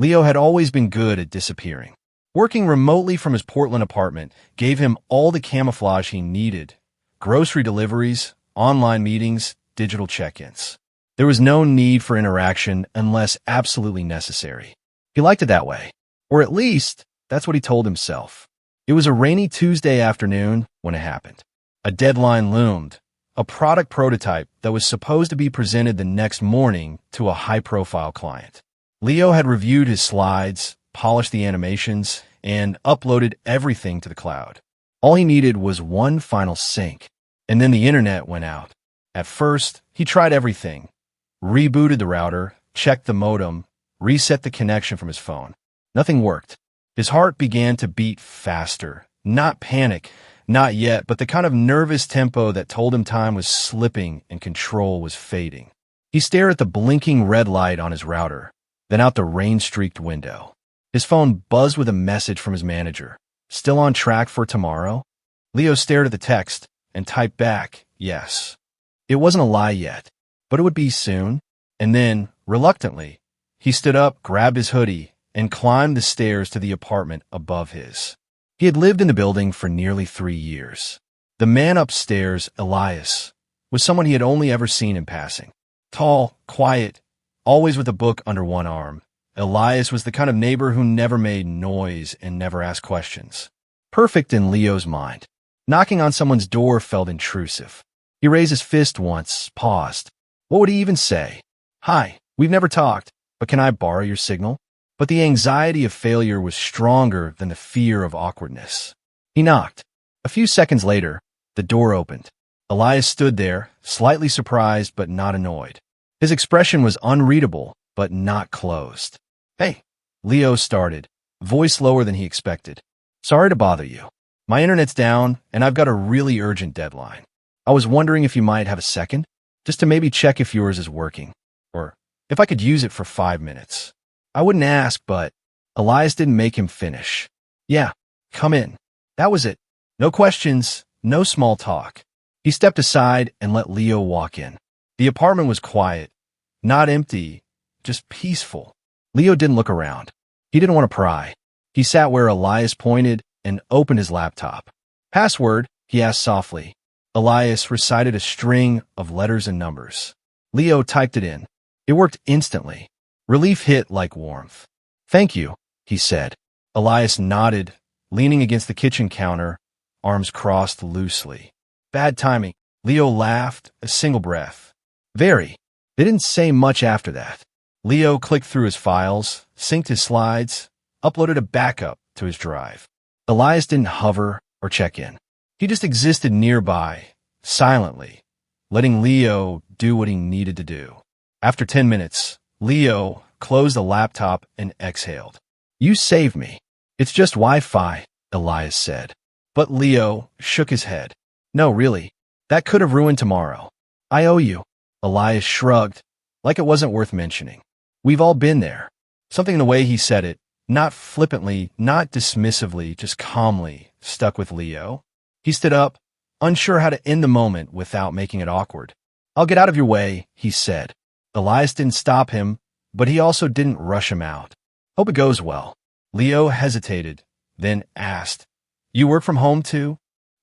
Leo had always been good at disappearing. Working remotely from his Portland apartment gave him all the camouflage he needed: grocery deliveries, online meetings, digital check-ins. There was no need for interaction unless absolutely necessary. He liked it that way. Or at least, that's what he told himself. It was a rainy Tuesday afternoon when it happened. A deadline loomed, a product prototype that was supposed to be presented the next morning to a high-profile client. Leo had reviewed his slides, polished the animations, and uploaded everything to the cloud. All he needed was one final sync, and then the internet went out. At first, he tried everything: rebooted the router, checked the modem, reset the connection from his phone. Nothing worked. His heart began to beat faster. Not panic, not yet, but the kind of nervous tempo that told him time was slipping and control was fading. He stared at the blinking red light on his router, then out the rain-streaked window. His phone buzzed with a message from his manager. Still on track for tomorrow? Leo stared at the text and typed back, yes. It wasn't a lie yet, but it would be soon. And then, reluctantly, he stood up, grabbed his hoodie, and climbed the stairs to the apartment above his. He had lived in the building for nearly 3 years. The man upstairs, Elias, was someone he had only ever seen in passing. Tall, quiet, always with a book under one arm, Elias was the kind of neighbor who never made noise and never asked questions. Perfect in Leo's mind. Knocking on someone's door felt intrusive. He raised his fist once, paused. What would he even say? Hi, we've never talked, but can I borrow your signal? But the anxiety of failure was stronger than the fear of awkwardness. He knocked. A few seconds later, the door opened. Elias stood there, slightly surprised but not annoyed. His expression was unreadable, but not closed. Hey, Leo started, voice lower than he expected. Sorry to bother you. My internet's down, and I've got a really urgent deadline. I was wondering if you might have a second, just to maybe check if yours is working, or if I could use it for 5 minutes. I wouldn't ask, but Elias didn't make him finish. Yeah, come in. That was it. No questions, no small talk. He stepped aside and let Leo walk in. The apartment was quiet, not empty, just peaceful. Leo didn't look around. He didn't want to pry. He sat where Elias pointed and opened his laptop. Password, he asked softly. Elias recited a string of letters and numbers. Leo typed it in. It worked instantly. Relief hit like warmth. Thank you, he said. Elias nodded, leaning against the kitchen counter, arms crossed loosely. Bad timing. Leo laughed, a single breath. Very. They didn't say much after that. Leo clicked through his files, synced his slides, uploaded a backup to his drive. Elias didn't hover or check in. He just existed nearby, silently, letting Leo do what he needed to do. After 10 minutes, Leo closed the laptop and exhaled. You saved me. It's just Wi-Fi, Elias said. But Leo shook his head. No, really. That could have ruined tomorrow. I owe you. Elias shrugged, like it wasn't worth mentioning. We've all been there. Something in the way he said it, not flippantly, not dismissively, just calmly, stuck with Leo. He stood up, unsure how to end the moment without making it awkward. I'll get out of your way, he said. Elias didn't stop him, but he also didn't rush him out. Hope it goes well. Leo hesitated, then asked, You work from home too?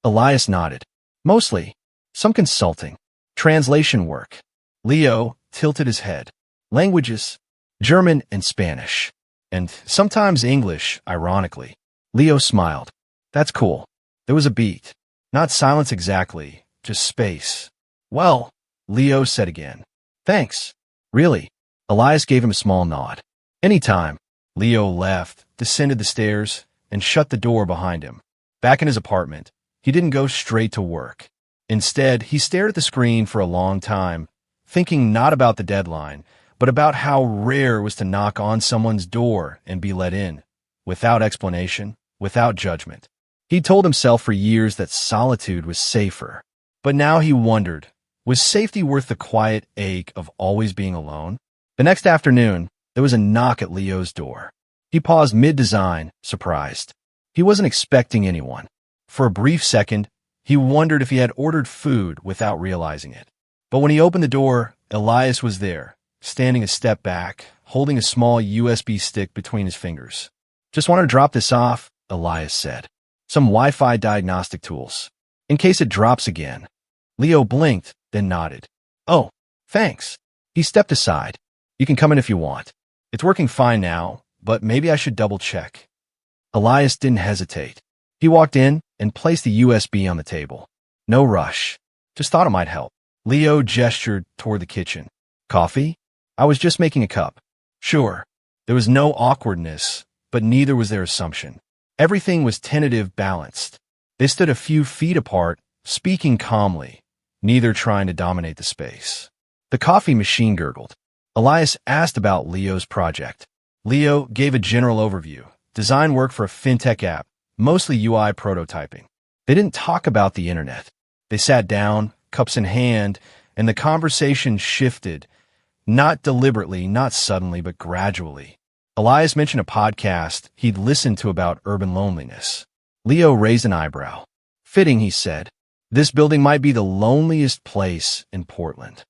Elias nodded. Mostly. Some consulting. Translation work. Leo tilted his head. Languages. German and Spanish. And sometimes English, ironically. Leo smiled. That's cool. There was a beat. Not silence exactly, just space. Well, Leo said again. Thanks. Really? Elias gave him a small nod. Anytime. Leo left, descended the stairs, and shut the door behind him. Back in his apartment, he didn't go straight to work. Instead, he stared at the screen for a long time, thinking not about the deadline, but about how rare it was to knock on someone's door and be let in, without explanation, without judgment. He'd told himself for years that solitude was safer. But now he wondered, was safety worth the quiet ache of always being alone? The next afternoon, there was a knock at Leo's door. He paused mid-design, surprised. He wasn't expecting anyone. For a brief second, he wondered if he had ordered food without realizing it. But when he opened the door, Elias was there, standing a step back, holding a small USB stick between his fingers. Just wanted to drop this off, Elias said. Some Wi-Fi diagnostic tools. In case it drops again. Leo blinked, then nodded. Oh, thanks. He stepped aside. You can come in if you want. It's working fine now, but maybe I should double check. Elias didn't hesitate. He walked in and placed the USB on the table. No rush. Just thought it might help. Leo gestured toward the kitchen. Coffee? I was just making a cup. Sure. There was no awkwardness, but neither was their assumption. Everything was tentative, balanced. They stood a few feet apart, speaking calmly, neither trying to dominate the space. The coffee machine gurgled. Elias asked about Leo's project. Leo gave a general overview. Design work for a fintech app, mostly UI prototyping. They didn't talk about the internet. They sat down, cups in hand, and the conversation shifted, not deliberately, not suddenly, but gradually. Elias mentioned a podcast he'd listened to about urban loneliness. Leo raised an eyebrow. Fitting, he said. This building might be the loneliest place in Portland.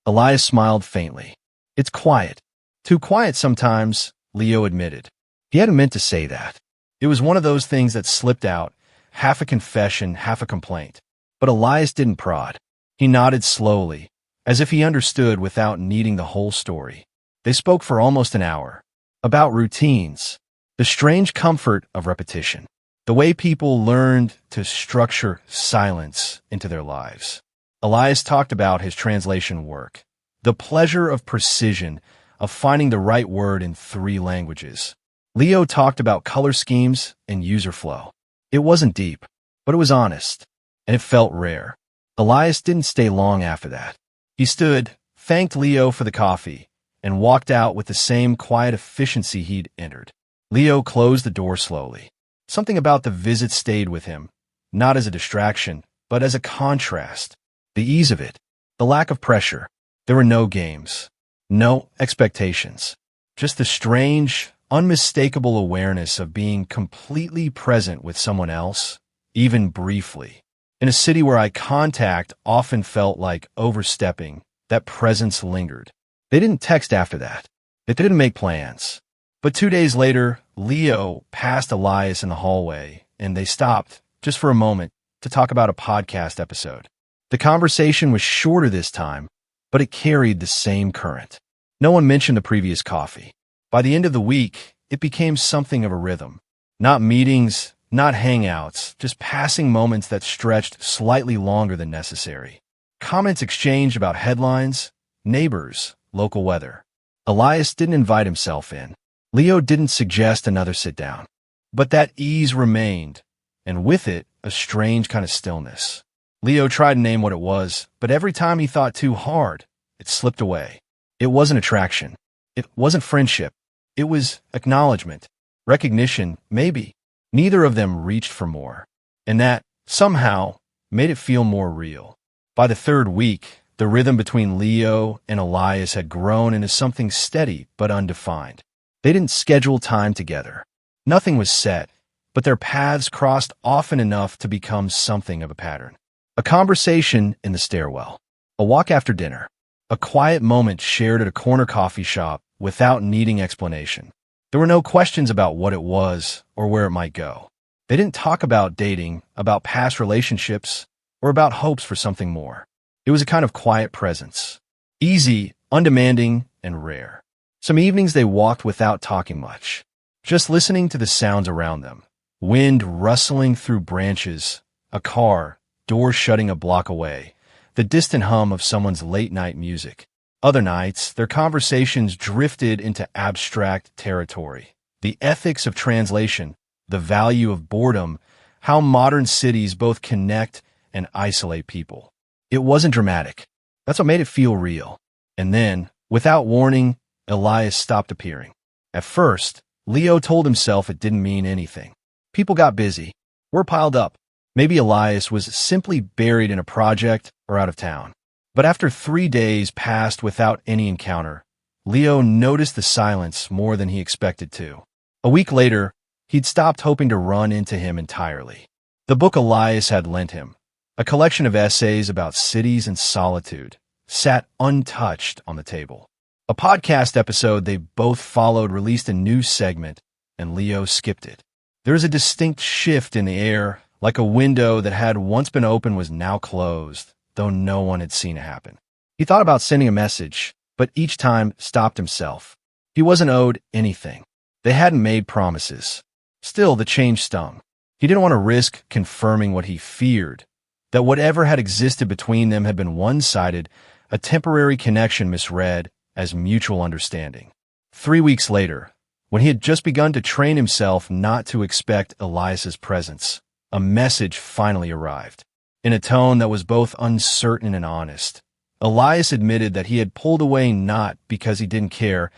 Elias smiled faintly. It's quiet. Too quiet sometimes, Leo admitted. He hadn't meant to say that. It was one of those things that slipped out, half a confession, half a complaint. But Elias didn't prod. He nodded slowly, as if he understood without needing the whole story. They spoke for almost an hour. About routines, the strange comfort of repetition, the way people learned to structure silence into their lives. Elias talked about his translation work, the pleasure of precision, of finding the right word in 3 languages. Leo talked about color schemes and user flow. It wasn't deep, but it was honest, and it felt rare. Elias didn't stay long after that. He stood, thanked Leo for the coffee, and walked out with the same quiet efficiency he'd entered. Leo closed the door slowly. Something about the visit stayed with him, not as a distraction, but as a contrast. The ease of it, the lack of pressure. There were no games, no expectations, just the strange, unmistakable awareness of being completely present with someone else, even briefly. In a city where eye contact often felt like overstepping, that presence lingered. They didn't text after that. They didn't make plans. But 2 days later, Leo passed Elias in the hallway, and they stopped, just for a moment, to talk about a podcast episode. The conversation was shorter this time, but it carried the same current. No one mentioned the previous coffee. By the end of the week, it became something of a rhythm. Not meetings, not hangouts, just passing moments that stretched slightly longer than necessary. Comments exchanged about headlines, neighbors, local weather. Elias didn't invite himself in. Leo didn't suggest another sit-down. But that ease remained, and with it, a strange kind of stillness. Leo tried to name what it was, but every time he thought too hard, it slipped away. It wasn't attraction. It wasn't friendship. It was acknowledgement. Recognition, maybe. Neither of them reached for more. And that, somehow, made it feel more real. By the 3rd week, the rhythm between Leo and Elias had grown into something steady but undefined. They didn't schedule time together. Nothing was set, but their paths crossed often enough to become something of a pattern. A conversation in the stairwell. A walk after dinner. A quiet moment shared at a corner coffee shop without needing explanation. There were no questions about what it was or where it might go. They didn't talk about dating, about past relationships, or about hopes for something more. It was a kind of quiet presence. Easy, undemanding, and rare. Some evenings they walked without talking much, just listening to the sounds around them. Wind rustling through branches, a car, door shutting a block away, the distant hum of someone's late-night music. Other nights, their conversations drifted into abstract territory. The ethics of translation, the value of boredom, how modern cities both connect and isolate people. It wasn't dramatic. That's what made it feel real. And then, without warning, Elias stopped appearing. At first, Leo told himself it didn't mean anything. People got busy. Work piled up. Maybe Elias was simply buried in a project or out of town. But after 3 days passed without any encounter, Leo noticed the silence more than he expected to. A week later, he'd stopped hoping to run into him entirely. The book Elias had lent him, a collection of essays about cities and solitude, sat untouched on the table. A podcast episode they both followed released a new segment, and Leo skipped it. There was a distinct shift in the air, like a window that had once been open was now closed, though no one had seen it happen. He thought about sending a message, but each time stopped himself. He wasn't owed anything. They hadn't made promises. Still, the change stung. He didn't want to risk confirming what he feared, that whatever had existed between them had been one-sided, a temporary connection misread as mutual understanding. 3 weeks later, when he had just begun to train himself not to expect Elias's presence, a message finally arrived. In a tone that was both uncertain and honest, Elias admitted that he had pulled away not because he didn't care,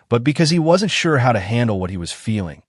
but because he wasn't sure how to handle what he was feeling,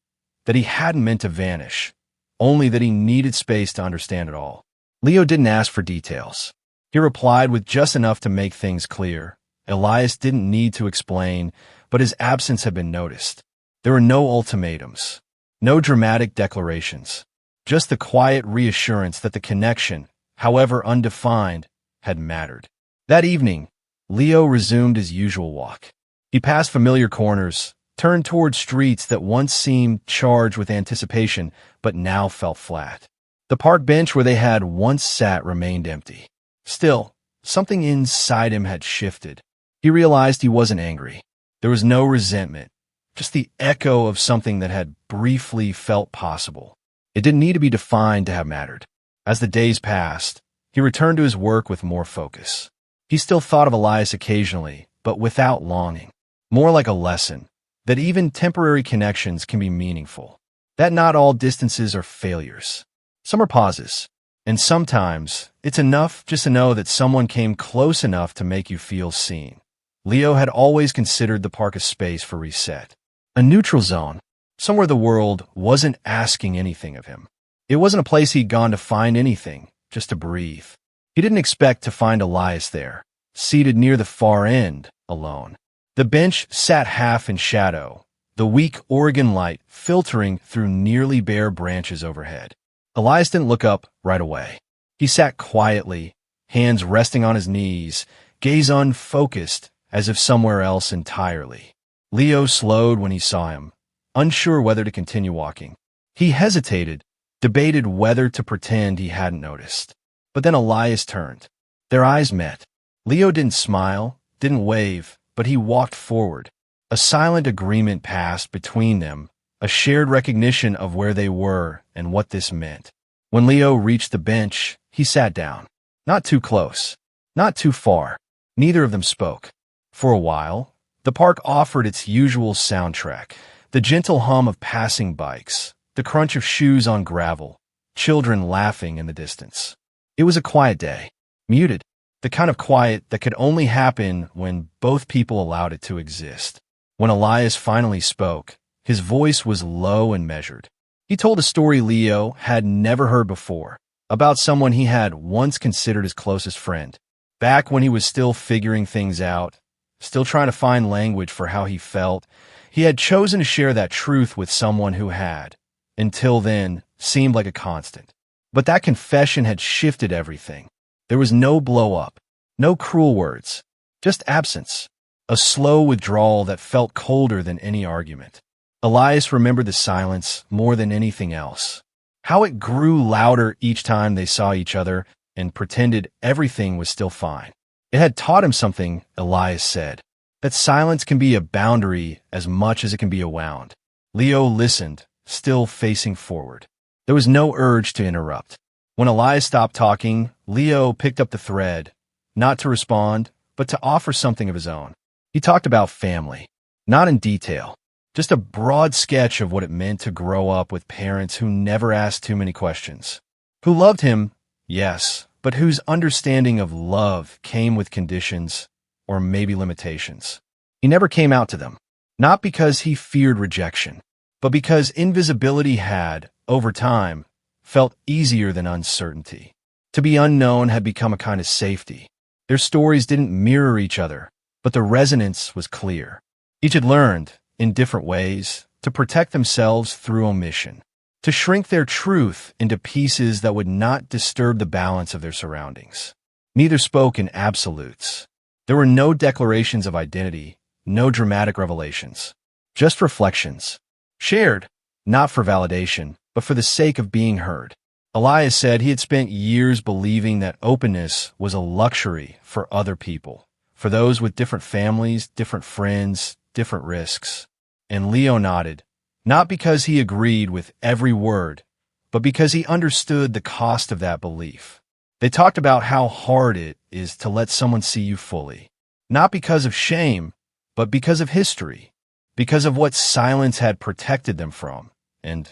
that he hadn't meant to vanish, only that he needed space to understand it all. Leo didn't ask for details. He replied with just enough to make things clear. Elias didn't need to explain, but his absence had been noticed. There were no ultimatums, no dramatic declarations, just the quiet reassurance that the connection, however undefined, had mattered. That evening, Leo resumed his usual walk. He passed familiar corners, turned toward streets that once seemed charged with anticipation, but now felt flat. The park bench where they had once sat remained empty. Still, something inside him had shifted. He realized he wasn't angry. There was no resentment, just the echo of something that had briefly felt possible. It didn't need to be defined to have mattered. As the days passed, he returned to his work with more focus. He still thought of Elias occasionally, but without longing. More like a lesson, that even temporary connections can be meaningful. That not all distances are failures. Some are pauses. And sometimes, it's enough just to know that someone came close enough to make you feel seen. Leo had always considered the park a space for reset. A neutral zone, somewhere the world wasn't asking anything of him. It wasn't a place he'd gone to find anything, just to breathe. He didn't expect to find Elias there, seated near the far end, alone. The bench sat half in shadow, the weak Oregon light filtering through nearly bare branches overhead. Elias didn't look up right away. He sat quietly, hands resting on his knees, gaze unfocused, as if somewhere else entirely. Leo slowed when he saw him, unsure whether to continue walking. He hesitated, debated whether to pretend he hadn't noticed. But then Elias turned. Their eyes met. Leo didn't smile, didn't wave, but he walked forward. A silent agreement passed between them, a shared recognition of where they were and what this meant. When Leo reached the bench, he sat down. Not too close, not too far. Neither of them spoke. For a while, the park offered its usual soundtrack, the gentle hum of passing bikes, the crunch of shoes on gravel, children laughing in the distance. It was a quiet day, muted, the kind of quiet that could only happen when both people allowed it to exist. When Elias finally spoke, his voice was low and measured. He told a story Leo had never heard before, about someone he had once considered his closest friend. Back when he was still figuring things out, still trying to find language for how he felt, he had chosen to share that truth with someone who had, until then, seemed like a constant. But that confession had shifted everything. There was no blow-up, no cruel words, just absence, a slow withdrawal that felt colder than any argument. Elias remembered the silence more than anything else, how it grew louder each time they saw each other and pretended everything was still fine. It had taught him something, Elias said, that silence can be a boundary as much as it can be a wound. Leo listened, still facing forward. There was no urge to interrupt. When Elias stopped talking, Leo picked up the thread, not to respond, but to offer something of his own. He talked about family, not in detail, just a broad sketch of what it meant to grow up with parents who never asked too many questions, who loved him, yes, but whose understanding of love came with conditions or maybe limitations. He never came out to them, not because he feared rejection, but because invisibility had, over time, felt easier than uncertainty. To be unknown had become a kind of safety. Their stories didn't mirror each other, but the resonance was clear. Each had learned, in different ways, to protect themselves through omission, to shrink their truth into pieces that would not disturb the balance of their surroundings. Neither spoke in absolutes. There were no declarations of identity, no dramatic revelations. Just reflections. Shared, not for validation, but for the sake of being heard. Elias said he had spent years believing that openness was a luxury for other people, for those with different families, different friends, different risks. And Leo nodded, not because he agreed with every word, but because he understood the cost of that belief. They talked about how hard it is to let someone see you fully, not because of shame, but because of history, because of what silence had protected them from, and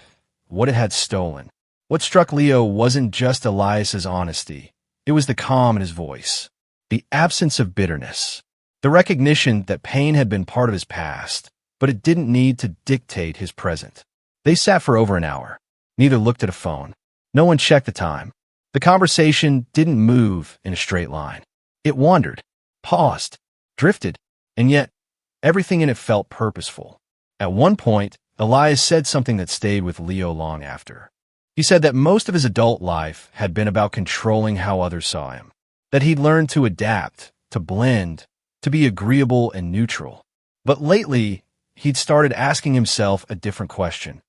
what it had stolen. What struck Leo wasn't just Elias's honesty. It was the calm in his voice, the absence of bitterness, the recognition that pain had been part of his past, but it didn't need to dictate his present. They sat for over an hour. Neither looked at a phone. No one checked the time. The conversation didn't move in a straight line. It wandered, paused, drifted, and yet everything in it felt purposeful. At one point, Elias said something that stayed with Leo long after. He said that most of his adult life had been about controlling how others saw him, that he'd learned to adapt, to blend, to be agreeable and neutral. But lately, he'd started asking himself a different question.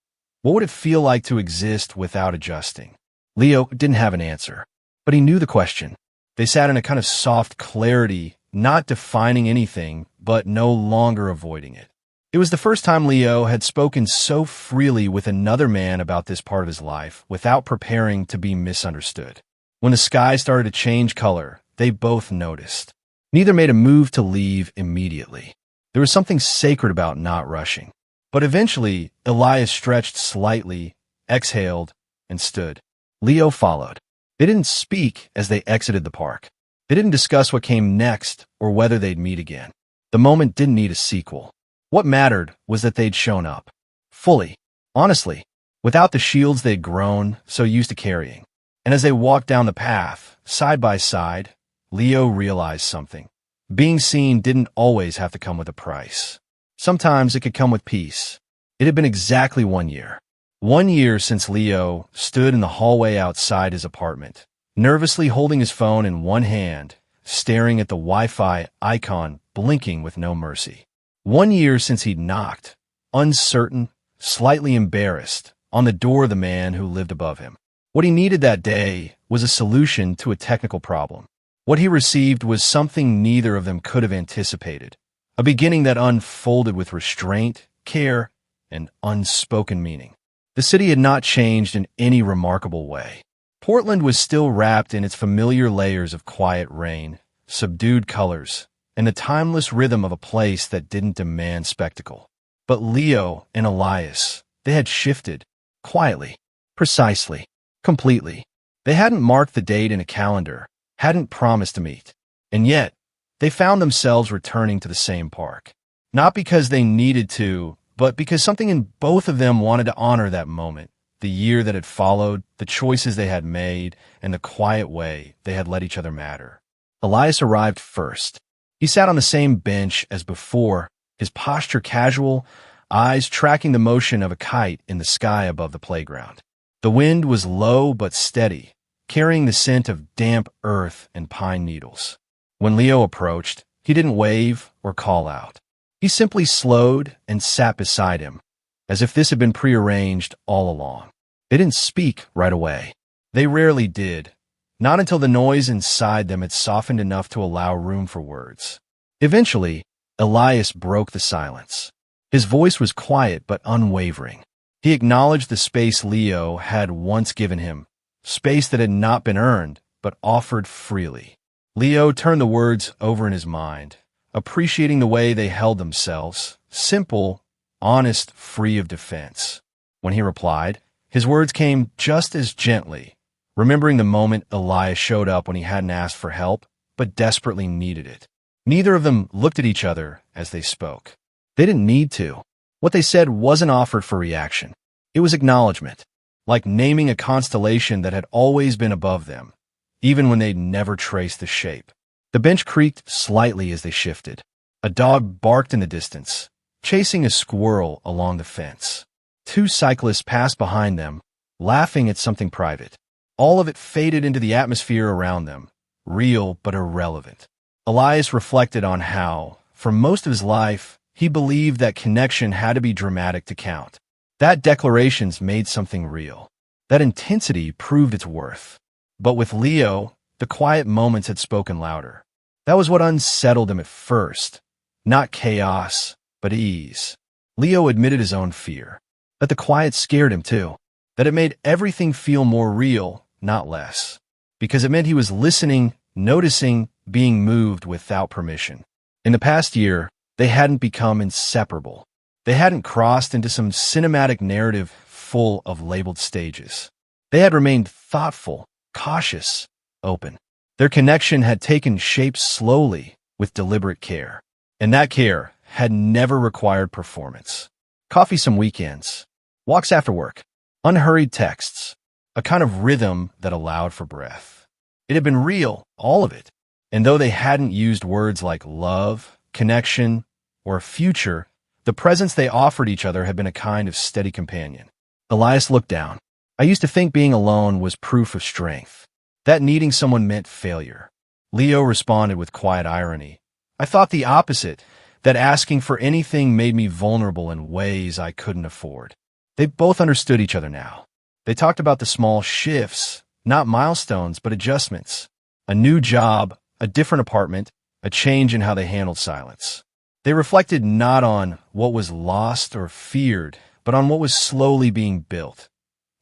What would it feel like to exist without adjusting? Leo didn't have an answer, but he knew the question. They sat in a kind of soft clarity, not defining anything, but no longer avoiding it. It was the first time Leo had spoken so freely with another man about this part of his life without preparing to be misunderstood. When the sky started to change color, they both noticed. Neither made a move to leave immediately. There was something sacred about not rushing. But eventually, Elias stretched slightly, exhaled, and stood. Leo followed. They didn't speak as they exited the park. They didn't discuss what came next or whether they'd meet again. The moment didn't need a sequel. What mattered was that they'd shown up. Fully. Honestly. Without the shields they'd grown so used to carrying. And as they walked down the path, side by side, Leo realized something. Being seen didn't always have to come with a price. Sometimes it could come with peace. It had been exactly 1 year. 1 year since Leo stood in the hallway outside his apartment, nervously holding his phone in one hand, staring at the Wi-Fi icon blinking with no mercy. 1 year since he'd knocked, uncertain, slightly embarrassed, on the door of the man who lived above him. What he needed that day was a solution to a technical problem. What he received was something neither of them could have anticipated. A beginning that unfolded with restraint, care, and unspoken meaning. The city had not changed in any remarkable way. Portland was still wrapped in its familiar layers of quiet rain, subdued colors, and the timeless rhythm of a place that didn't demand spectacle. But Leo and Elias, they had shifted, quietly, precisely, completely. They hadn't marked the date in a calendar, hadn't promised to meet, and yet, they found themselves returning to the same park. Not because they needed to, but because something in both of them wanted to honor that moment, the year that had followed, the choices they had made, and the quiet way they had let each other matter. Elias arrived first. He sat on the same bench as before, his posture casual, eyes tracking the motion of a kite in the sky above the playground. The wind was low but steady, carrying the scent of damp earth and pine needles. When Leo approached, he didn't wave or call out. He simply slowed and sat beside him, as if this had been prearranged all along. They didn't speak right away. They rarely did, not until the noise inside them had softened enough to allow room for words. Eventually, Elias broke the silence. His voice was quiet but unwavering. He acknowledged the space Leo had once given him, space that had not been earned, but offered freely. Leo turned the words over in his mind, appreciating the way they held themselves, simple, honest, free of defense. When he replied, his words came just as gently, remembering the moment Elias showed up when he hadn't asked for help, but desperately needed it. Neither of them looked at each other as they spoke. They didn't need to. What they said wasn't offered for reaction. It was acknowledgement, like naming a constellation that had always been above them, even when they'd never traced the shape. The bench creaked slightly as they shifted. A dog barked in the distance, chasing a squirrel along the fence. Two cyclists passed behind them, laughing at something private. All of it faded into the atmosphere around them, real but irrelevant. Elias reflected on how, for most of his life, he believed that connection had to be dramatic to count. That declarations made something real. That intensity proved its worth. But with Leo, the quiet moments had spoken louder. That was what unsettled him at first. Not chaos, but ease. Leo admitted his own fear. That the quiet scared him too. That it made everything feel more real, not less. Because it meant he was listening, noticing, being moved without permission. In the past year, they hadn't become inseparable. They hadn't crossed into some cinematic narrative full of labeled stages. They had remained thoughtful, cautious, open. Their connection had taken shape slowly, with deliberate care. And that care had never required performance. Coffee some weekends, walks after work, unhurried texts, a kind of rhythm that allowed for breath. It had been real, all of it. And though they hadn't used words like love, connection, or future, the presence they offered each other had been a kind of steady companion. Elias looked down. I used to think being alone was proof of strength, that needing someone meant failure. Leo responded with quiet irony. I thought the opposite, that asking for anything made me vulnerable in ways I couldn't afford. They both understood each other now. They talked about the small shifts, not milestones, but adjustments. A new job, a different apartment, a change in how they handled silence. They reflected not on what was lost or feared, but on what was slowly being built.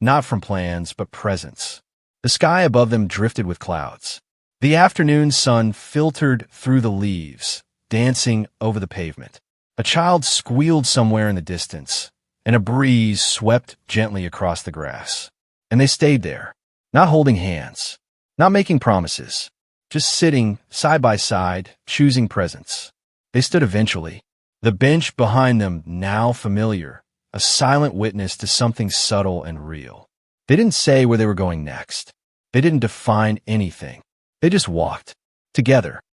Not from plans, but presence. The sky above them drifted with clouds. The afternoon sun filtered through the leaves, dancing over the pavement. A child squealed somewhere in the distance, and a breeze swept gently across the grass. And they stayed there, not holding hands, not making promises, just sitting side by side, choosing presence. They stood eventually, the bench behind them now familiar, a silent witness to something subtle and real. They didn't say where they were going next. They didn't define anything. They just walked, together,